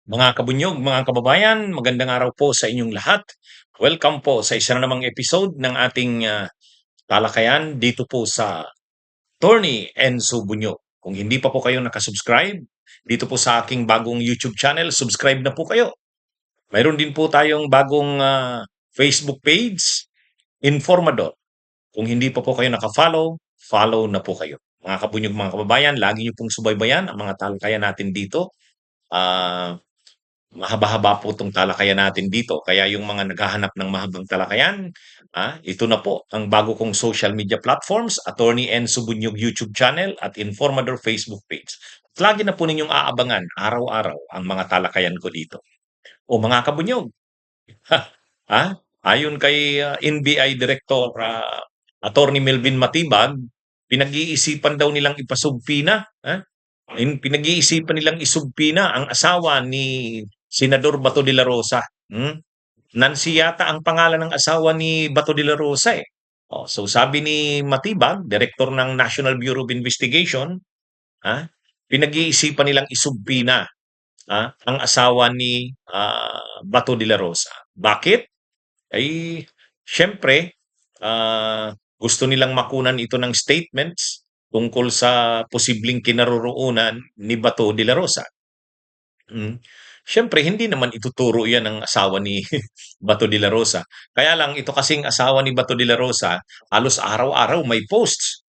Mga kabunyog, mga kababayan, magandang araw po sa inyong lahat. Welcome po sa isa na namang episode ng ating talakayan dito po sa Tony Enzo Bunyog. Kung hindi pa po kayo nakasubscribe, dito po sa aking bagong YouTube channel, subscribe na po kayo. Mayroon din po tayong bagong Facebook page, Informador. Kung hindi pa po kayo nakafollow, follow na po kayo. Mga kabunyog, mga kababayan, lagi niyo pong subaybayan ang mga talakayan natin dito. Ah, Mahaba-haba po 'tong talakayan natin dito kaya yung mga naghahanap ng mahabang talakayan, ito na po ang bago kong social media platforms, Attorney Enzo Bunyog YouTube channel at Informador Facebook page. At lagi na po ninyong aabangan araw-araw ang mga talakayan ko dito. O mga kabunyog, ayon kay, NBI Director, Attorney Melvin Matibag, pinag-iisipan daw nilang ipasubpina, pinag-iisipan nilang isubpina ang asawa ni Senador Bato de la Rosa. Nancy yata ang pangalan ng asawa ni Bato de la Rosa eh. So sabi ni Matibag, Director ng National Bureau of Investigation, ha, pinag-iisipan nilang isubpina ang asawa ni Bato de la Rosa. Bakit? Ay, siyempre, gusto nilang makunan ito ng statements tungkol sa posibleng kinaroroonan ni Bato de la Rosa. Siyempre hindi naman ituturo 'yan ng asawa ni Bato de la Rosa. Kaya lang ito kasing asawa ni Bato de la Rosa, halos araw-araw may posts,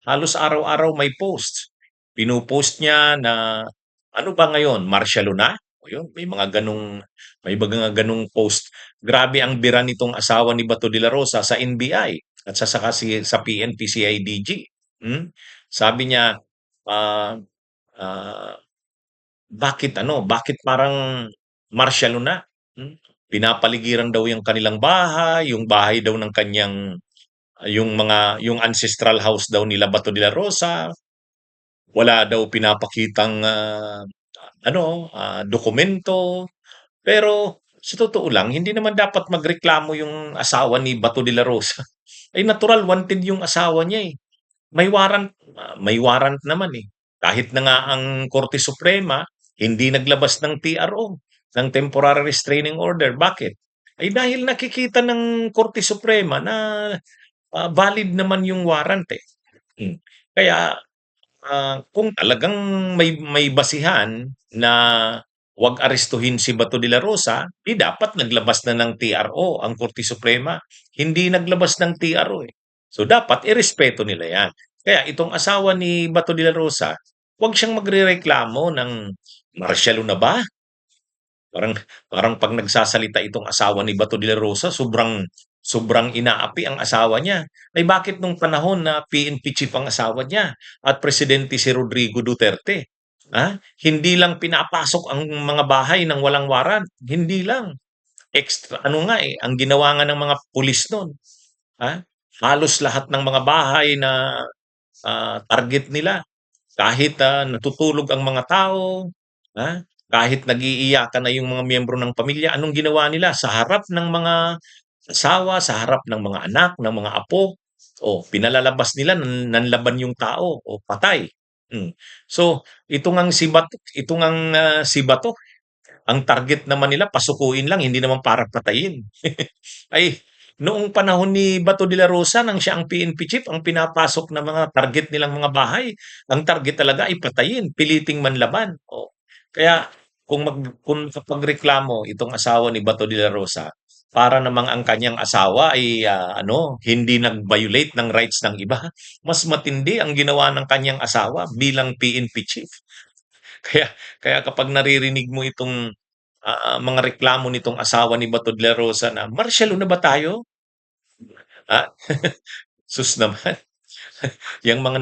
halos araw-araw may posts. Pino-post niya na ano ba ngayon, martial law na? O yun, may mga gano'ng post. Grabe ang bira nitong asawa ni Bato de la Rosa sa NBI at saka sa PNP-CIDG. Sabi niya, ah, ah bakit parang martial law na? Pinapaligiran daw yung kanilang bahay, yung bahay daw ng kanyang yung ancestral house daw nila Bato de la Rosa, wala daw pinapakitang dokumento. Pero sa totoo lang, hindi naman dapat magreklamo yung asawa ni Bato de la Rosa. Ay natural wanted yung asawa niya eh. May warrant naman eh. Kahit na nga ang Korte Suprema hindi naglabas ng TRO, ng Temporary Restraining Order. Bakit? Ay dahil nakikita ng Korte Suprema na valid naman yung warrant eh. Kaya kung talagang may basihan na wag arestuhin si Bato de la Rosa, di dapat naglabas na ng TRO ang Korte Suprema. Hindi naglabas ng TRO eh. So dapat irespeto nila 'yan. Kaya itong asawa ni Bato de la Rosa, wag siyang magrereklamo ng martial law na ba? Parang parang 'pag nagsasalita itong asawa ni Bato de la Rosa, sobrang inaapi ang asawa niya. Ay bakit nung panahon na PNP chief ang asawa niya at presidente si Rodrigo Duterte, hindi lang pinapasok ang mga bahay ng walang warrant, hindi lang. Extra ano nga eh, ang ginawa nga ng mga pulis no'n, ha, halos lahat ng mga bahay na target nila. Kahit natutulog ang mga tao, kahit nag-iiyakan na yung mga miyembro ng pamilya, anong ginawa nila? Sa harap ng mga asawa, sa harap ng mga anak, ng mga apo, pinalalabas nila, nanlaban yung tao, patay. So, ito ngang si Bato, ang target naman nila pasukuin lang, hindi naman para patayin. Ay, noong panahon ni Bato de la Rosa nang siya ang PNP chief, ang pinapasok na mga target nilang mga bahay, ang target talaga ay patayin, piliting manlaban. Kaya kung kapagreklamo itong asawa ni Bato de la Rosa, para namang ang kanyang asawa ay hindi nag-violate ng rights ng iba, mas matindi ang ginawa ng kanyang asawa bilang PNP chief. Kaya kaya kapag naririnig mo itong mga reklamo nitong asawa ni Bato de la Rosa na, "Martial law na ba tayo?" Ah, sus naman. Yang mga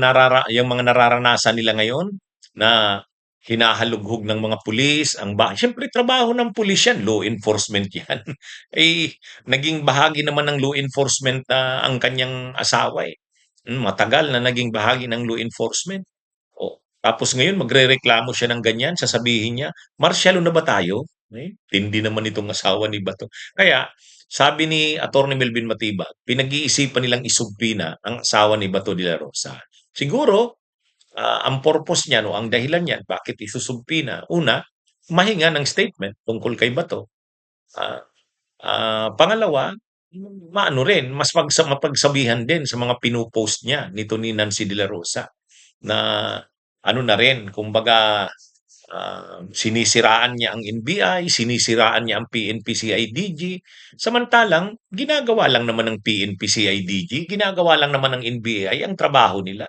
nararanasan nila ngayon na hinahalughog ng mga pulis ang bahay. Siyempre trabaho ng pulis 'yan, law enforcement 'yan. Eh, naging bahagi naman ng law enforcement ang kanyang asawa, eh. Matagal na naging bahagi ng law enforcement. Tapos ngayon magrereklamo siya ng ganyan, sasabihin niya, "Martial law na ba tayo?" Tindi naman itong asawa ni Bato. Kaya sabi ni Attorney Melvin Matibag, pinag-iisipan nilang isubpina ang asawa ni Bato de la Rosa. Siguro, ang purpose niya 'no, ang dahilan niyan bakit isusubpina, una, mahinga ng statement tungkol kay Bato. Ah, Pangalawa, maano rin, mapagsabihan din sa mga pino-post niya nito ni Nancy de la Rosa na ano na rin, kumbaga, sinisiraan niya ang NBI, sinisiraan niya ang PNP-CIDG, samantalang ginagawa lang naman ng PNP-CIDG, ginagawa lang naman ng NBI ang trabaho nila.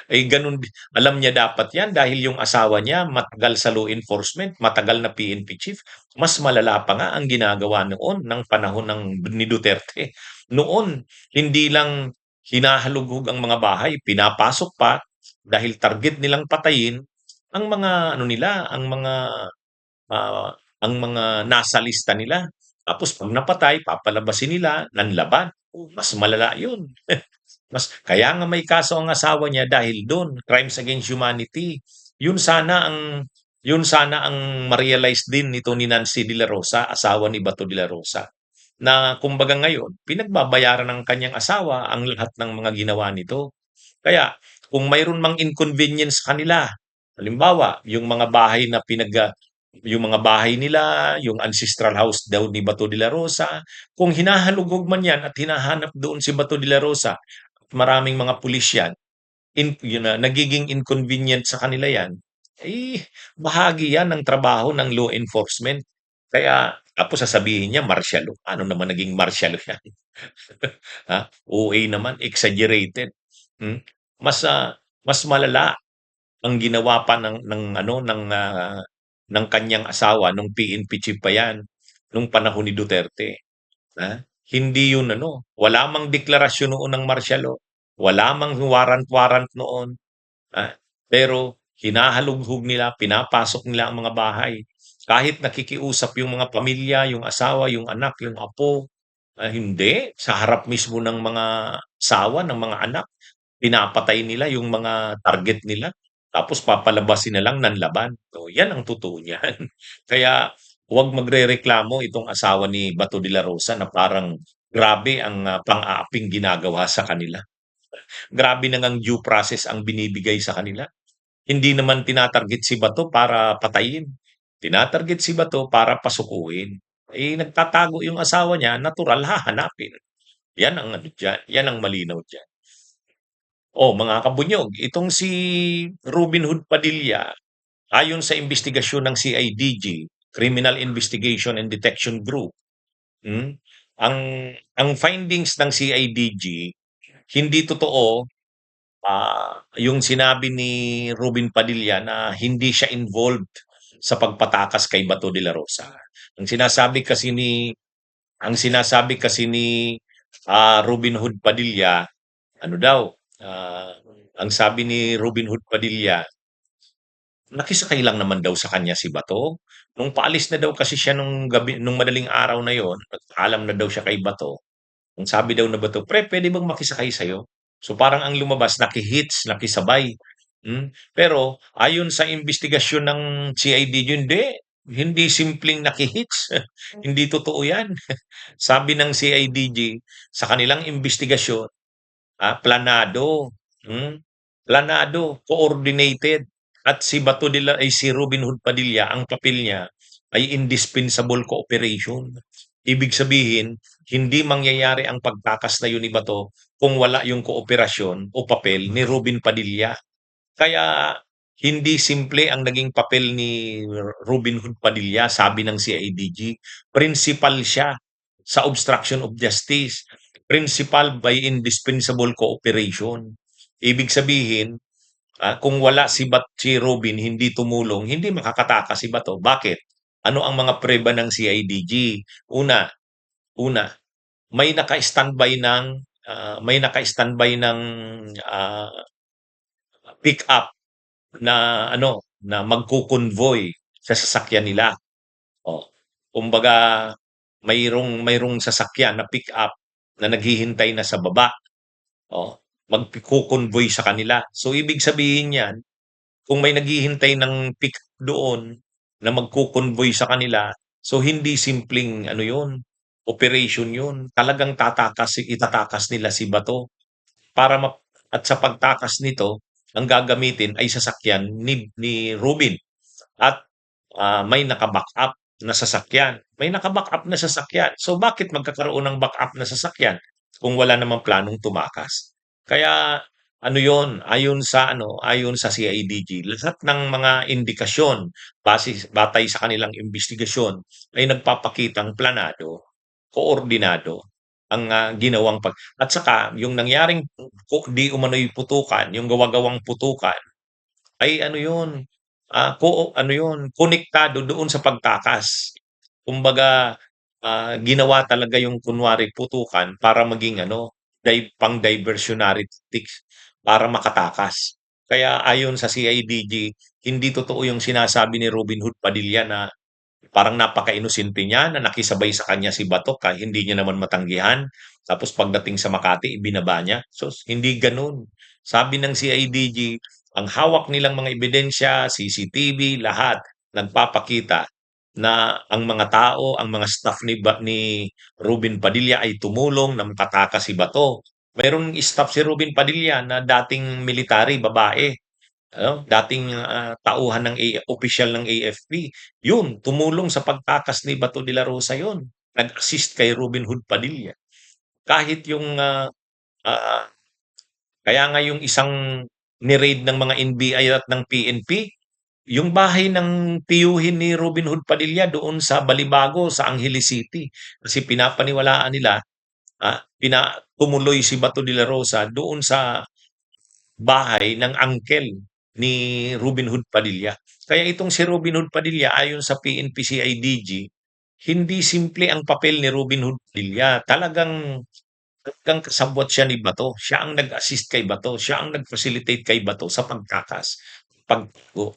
Eh, ganun alam niya dapat 'yan dahil yung asawa niya matagal sa law enforcement, matagal na PNP chief. Mas malala pa nga ang ginagawa noon ng panahon ni Duterte. Noon, hindi lang hinahalughog ang mga bahay, pinapasok pa dahil target nilang patayin ang mga ano nila, ang mga nasa lista nila. Tapos 'pag napatay, papalabasin nila, nanlaban. Oh, mas malala 'yun. Kaya nga may kaso ang asawa niya dahil dun, crimes against humanity. Yun sana ang yun sana ang ma-realize din nito ni Nancy de la Rosa, asawa ni Bato de la Rosa, na kumbaga ngayon pinagbabayaran ng kanyang asawa ang lahat ng mga ginawa nito. Kaya kung mayroon mang inconvenience sa kanila, halimbawa yung mga bahay nila, yung ancestral house daw ni Bato de la Rosa, kung hinahalugog man yan at hinahanap doon si Bato de la Rosa, maraming mga pulis yan, yun na, nagiging inconvenient sa kanila yan, eh, bahagi yan ng trabaho ng law enforcement. Kaya, tapos sasabihin niya, martial law. Ano naman naging martial law yan? Ha? OA naman, exaggerated. Hmm? Mas malala ang ginawa pa ng kanyang asawa nung PNP chief pa yan nung panahon ni Duterte. Ha? Hindi yun wala mang deklarasyon noon ng martial law, wala mang warrant noon, pero hinahalughog nila, pinapasok nila ang mga bahay. Kahit nakikiusap yung mga pamilya, yung asawa, yung anak, yung apo, hindi. Sa harap mismo ng mga asawa, ng mga anak, pinapatay nila yung mga target nila. Tapos papalabasin na lang ng laban. So, yan ang totoo niyan. Kaya huwag magrereklamo itong asawa ni Bato de la Rosa na parang grabe ang pang-aaping ginagawa sa kanila. Grabe na ngang due process ang binibigay sa kanila. Hindi naman tinatarget si Bato para patayin. Tinatarget si Bato para pasukuin. Eh, nagtatago yung asawa niya, natural hahanapin. Yan ang ano diyan, yan ang malinaw diyan. Oh, mga kabunyog, itong si Robin Hood Padilla, ayon sa investigasyon ng CIDG, Criminal Investigation and Detection Group, hmm, ang ang findings ng CIDG, hindi totoo yung sinabi ni Robin Padilla na hindi siya involved sa pagpatakas kay Bato de la Rosa. Ang sinasabi kasi ni ang sinasabi kasi ni Robin Hood Padilla, ano daw, ah, ang sabi ni Robin Hood Padilla, nakisakay lang naman daw sa kanya si Bato. Nung paalis na daw kasi siya nung gabi, nung madaling araw na yon, nagpaalam na daw siya kay Bato. Ang sabi daw na Bato, "Pre, pwede bang makisakay sa'yo?" So parang ang lumabas, nakihits, nakisabay. Pero ayon sa investigasyon ng CID, hindi simpleng nakihits. Hindi totoo yan. Sabi ng CIDG, sa kanilang investigasyon, planado, planado, coordinated, at si si Robin Hood Padilla, ang papel niya ay indispensable cooperation. Ibig sabihin, hindi mangyayari ang pagtakas na yun ni Bato kung wala yung kooperasyon o papel ni Robin Padilla. Kaya hindi simple ang naging papel ni Robin Hood Padilla, sabi ng CIDG. Principal siya sa obstruction of justice. Principal by indispensable cooperation. Ibig sabihin, kung wala si Robin, hindi tumulong, hindi makakatakas si Bato. Bakit? Ano ang mga preba ng CIDG? Una, una, may naka-standby ng ah, pick up na na magko-convoy sa sasakyan nila. Oh, kumbaga mayroong sasakyan na pick up na naghihintay na sa baba. Oh, magko-convoy sa kanila. So ibig sabihin niyan, kung may naghihintay ng pick up doon na magko-convoy sa kanila, so hindi simpleng ano 'yun, operation 'yun. Talagang itatakas nila si Bato para at sa pagtakas nito, ang gagamitin ay sasakyan ni Robin. At may naka-backup na sasakyan. May naka-backup na sasakyan. So bakit magkakaroon ng backup na sasakyan kung wala namang planong tumakas? Kaya ano 'yon, ayon sa CIDG, lahat ng mga indikasyon batay sa kanilang imbestigasyon ay nagpapakitang planado, koordinado ang ginawang at saka yung nangyaring di umano'y putukan, yung gawa-gawang putukan ay ano 'yun, ano 'yun, konektado doon sa pagtakas. Kumbaga, ginawa talaga yung kunwari putukan para maging ano, pang-diversionary tactics para makatakas. Kaya ayon sa CIDG, hindi totoo yung sinasabi ni Robin Hood Padilla na parang napaka-inosente niya na nakisabay sa kanya si Bato hindi niya naman matanggihan. Tapos pagdating sa Makati, ibinaba niya. So, hindi gano'n. Sabi ng CIDG, ang hawak nilang mga ebidensya, CCTV, lahat nagpapakita na ang mga tao, ang mga staff ni Ruben Padilla ay tumulong na makatakas si Bato. Mayroong staff si Ruben Padilla na dating military, babae. Dating, tauhan ng opisyal ng AFP. Yun, tumulong sa pagtakas ni Bato de la Rosa yun. Nag-assist kay Robin Hood Padilla. Kahit yung, ah, kaya nga yung isang ni-raid ng mga NBI at ng PNP, yung bahay ng tiyuhin ni Robin Hood Padilla doon sa Balibago, sa Angeles City. Kasi pinapaniwalaan nila, tumuloy si Bato de la Rosa doon sa bahay ng uncle ni Robin Hood Padilla. Kaya itong si Robin Hood Padilla ayon sa PNP-CIDG, hindi simple ang papel ni Robin Hood Padilla. Talagang kasabwat siya ni Bato. Siya ang nag-assist kay Bato. Siya ang nag-facilitate kay Bato sa pagtakas, pagtago.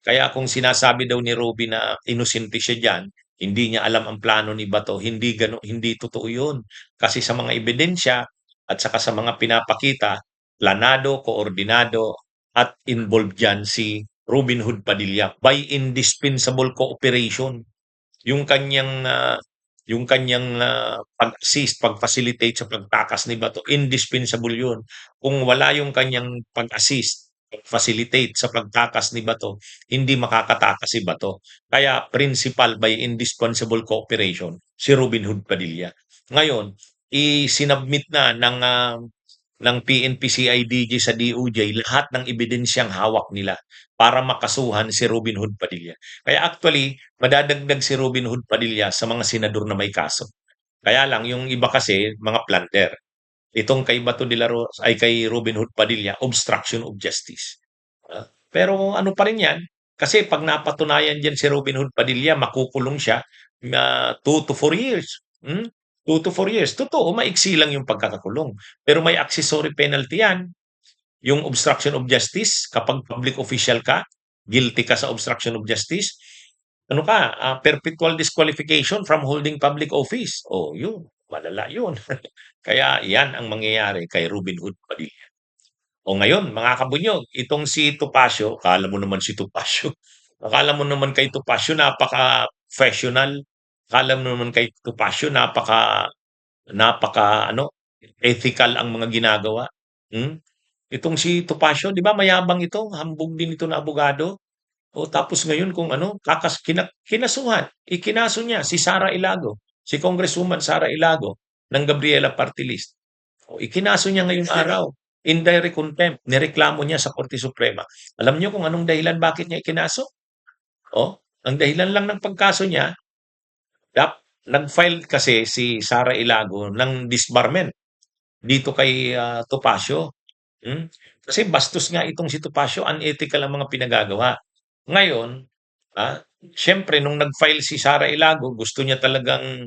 Kaya kung sinasabi daw ni Robin na inosente siya diyan, hindi niya alam ang plano ni Bato, hindi totoo 'yun. Kasi sa mga ebidensya at saka sa mga pinapakita, planado, koordinado at involved diyan si Robin Hood Padilla by indispensable cooperation. Yung kanyang, pag-assist, pag-facilitate sa pagtakas ni Bato, indispensable 'yun. Kung wala yung kanyang pag-assist, pag-facilitate sa pagtakas ni Bato, hindi makakatakas si Bato. Kaya principal by indispensable cooperation si Robin Hood Padilla. Ngayon, isinubmit na ng PNP-CIDG sa DOJ lahat ng ebidensyang hawak nila para makasuhan si Robin Hood Padilla. Kaya actually, madadagdag si Robin Hood Padilla sa mga senador na may kaso. Kaya lang, yung iba kasi, mga planter. Itong kay Bato de la Rosa, ay kay Robin Hood Padilla, obstruction of justice. Pero ano pa rin yan, kasi pag napatunayan dyan si Robin Hood Padilla, makukulong siya na 2 to 4 years. 2 to 4 years. Totoo, maiksi lang yung pagkakakulong. Pero may accessory penalty yan. Yung obstruction of justice, kapag public official ka, guilty ka sa obstruction of justice, ano ka, perpetual disqualification from holding public office. Oh, yun, malala yun. Kaya yan ang mangyayari kay Robin Hood Padilla. O ngayon, mga kabunyog, itong si Topacio, akala mo naman si Topacio, akala mo naman kay Topacio napaka-professional, akala mo naman kay Topacio napaka ano, ethical ang mga ginagawa. Hmm? Itong si Topacio, 'di ba mayabang ito, hambog din ito na abogado. O tapos ngayon kung ano, kinasuhan, ikinaso niya si Sara Ilago, si Congresswoman Sara Ilago ng Gabriela Party List. O ikinaso niya ngayong araw, indirect contempt, nireklamo niya sa Korte Suprema. Alam niyo kung anong dahilan bakit niya ikinaso? Oh, ang dahilan lang ng pagkaso niya, nag-file kasi si Sara Ilago ng disbarment dito kay Topacio. Hmm? Kasi bastos nga itong si Topacio, unethical ang mga pinagagawa. Ngayon, siyempre nung nag-file si Sara Ilago, gusto niya talagang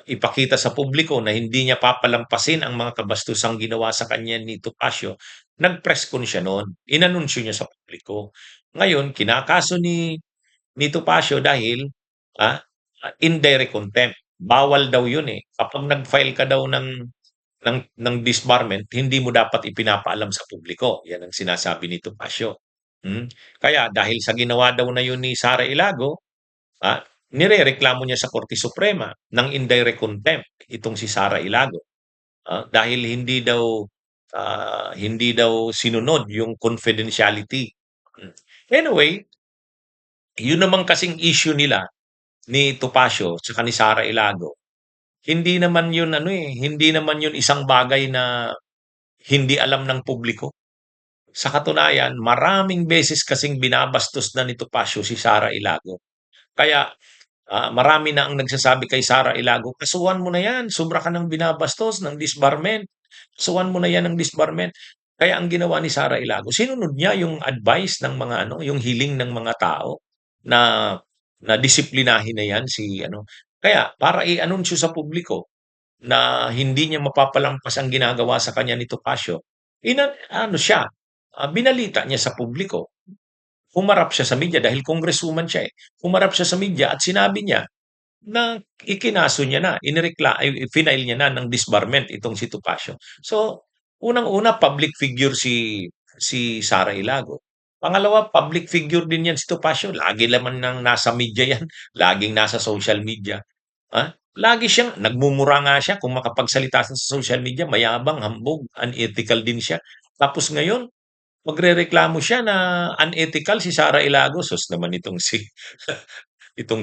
ipakita sa publiko na hindi niya papalampasin ang mga kabastusang ginawa sa kanya ni Topacio, nag-press con siya noon. Inanunsyo niya sa publiko. Ngayon, kinakaso ni Topacio dahil ah, indirect contempt. Bawal daw yun eh. Kapag nag-file ka daw ng disbarment, hindi mo dapat ipinapaalam sa publiko. Yan ang sinasabi ni Topacio. Hmm? Kaya dahil sa ginawa daw na yun ni Sara Ilago, nirereklamo niya sa Korte Suprema ng indirect contempt itong si Sara Ilago. Dahil hindi daw sinunod yung confidentiality. Hmm. Anyway, Yun naman kasing issue nila ni Topacio tsaka ni Sara Ilago, hindi naman yun ano, hindi naman yun isang bagay na hindi alam ng publiko. Sa katunayan, maraming beses kasing binabastos na ni Topacio si Sara Ilago. Kaya marami na ang nagsasabi kay Sara Ilago, kasuhan mo na yan, sobra ka ng binabastos ng disbarment. Kasuhan mo na yan ng disbarment. Kaya ang ginawa ni Sara Ilago, sinunod niya yung advice ng mga ano, yung hiling ng mga tao na na disiplinahin na yan si ano. Kaya para i-anunsyo sa publiko na hindi niya mapapalampas ang ginagawa sa kanya ni Topacio, ano siya, binalita niya sa publiko. Humarap siya sa media dahil congresswoman siya eh. Humarap siya sa media at sinabi niya na ikinaso niya na, finail niya na ng disbarment itong si Topacio. So, unang-una, public figure si Sara Ilago. Pangalawa, public figure din yan si Topacio. Lagi naman nang nasa media yan. Laging nasa social media. Ha? Lagi siyang, nagmumura nga siya kung makapagsalita siya sa social media, mayabang, hambog, unethical din siya. Tapos ngayon, magrereklamo siya na unethical si Sara Ilago. Sus naman itong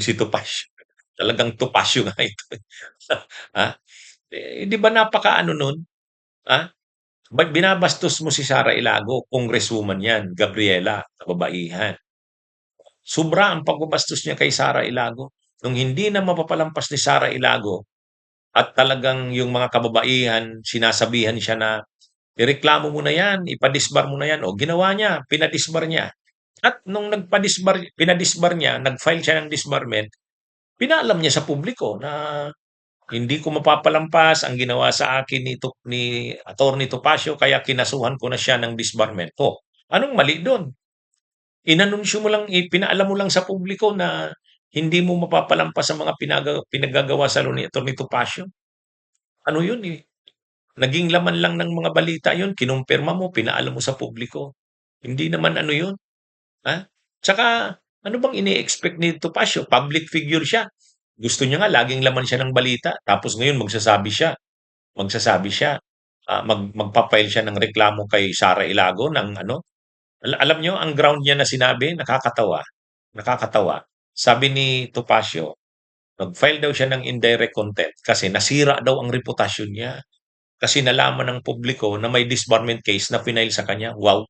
si Topacio. Talagang Topacio nga ito. Ha? Eh, di ba napaka-ano nun? Ha? Ba't binabastos mo si Sara Ilago? Congresswoman yan, Gabriela, kababaihan. Sobra ang pagbabastos niya kay Sara Ilago. Nung hindi na mapapalampas ni Sara Ilago at talagang yung mga kababaihan, sinasabihan siya na ireklamo mo na yan, ipadisbar mo na yan. O ginawa niya, pinadisbar niya. At nung pinadisbar niya, nag-file siya ng disbarment, pinaalam niya sa publiko na hindi ko mapapalampas ang ginawa sa akin ni Attorney Topacio kaya kinasuhan ko na siya ng disbarment. Oh, anong mali doon? Inanunsyo mo lang, pinaalam mo lang sa publiko na hindi mo mapapalampas ang mga pinagagawa sa ni Attorney Topacio. Ano yun eh? Naging laman lang ng mga balita yun, kinumpirma mo, pinaalam mo sa publiko. Hindi naman ano yun. Ha? Tsaka, ano bang ini-expect ni Topacio? Public figure siya. Gusto niya nga, laging laman siya ng balita. Tapos ngayon, magsasabi siya, magpapile siya ng reklamo kay Sara Ilago ng ano. Alam niyo, ang ground niya na sinabi, nakakatawa. Nakakatawa. Sabi ni Topacio, nag-file daw siya ng indirect contempt kasi nasira daw ang reputasyon niya. Kasi nalaman ng publiko na may disbarment case na pinail sa kanya. Wow.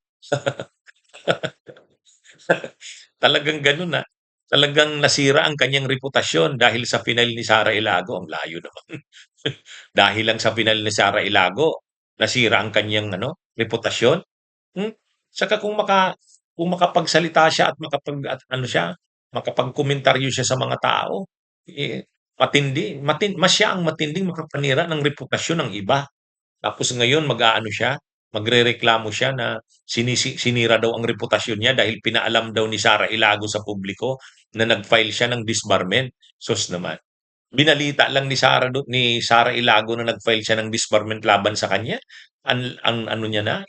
Talagang gano'n, talagang nasira ang kanyang reputasyon dahil sa final ni Sara Ilago. Ang layo naman. Dahil lang sa final ni Sara Ilago, nasira ang kanyang ano, reputasyon. Hmm? Saka kung makapagsalita siya at ano siya, makapagkomentaryo siya sa mga tao, mas siya ang matinding makapanira ng reputasyon ng iba. Tapos ngayon mag-aano siya, magrereklamo siya na sinira daw ang reputasyon niya dahil pinaalam daw ni Sara Ilago sa publiko na nag-file siya ng disbarment. Sus naman. Binalita lang ni Sara Ilago na nag-file siya ng disbarment laban sa kanya. Ang ano niya na,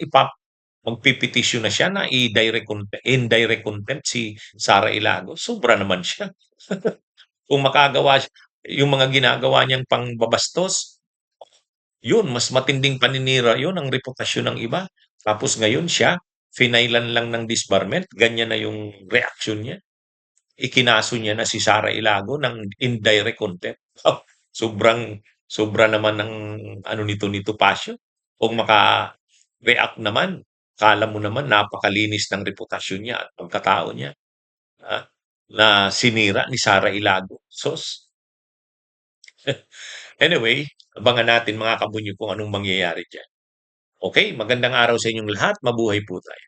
magpipetisyon na siya na indirect contempt si Sara Ilago. Sobra naman siya. Kung makagawa siya, yung mga ginagawa niyang pangbabastos, yun, mas matinding paninira yun ang reputasyon ng iba. Tapos ngayon siya, finailan lang ng disbarment, ganyan na yung reaksyon niya. Ikinaso niya na si Sara Ilago ng indirect contempt. Sobra naman ng ano ni Topacio. Kung maka-react naman, kala mo naman napakalinis ng reputasyon niya at pagkatao niya. ah, na sinira ni Sara Ilago. Sos. Anyway, abangan natin mga kabunyo kung anong mangyayari diyan. Okay, magandang araw sa inyong lahat. Mabuhay po tayo.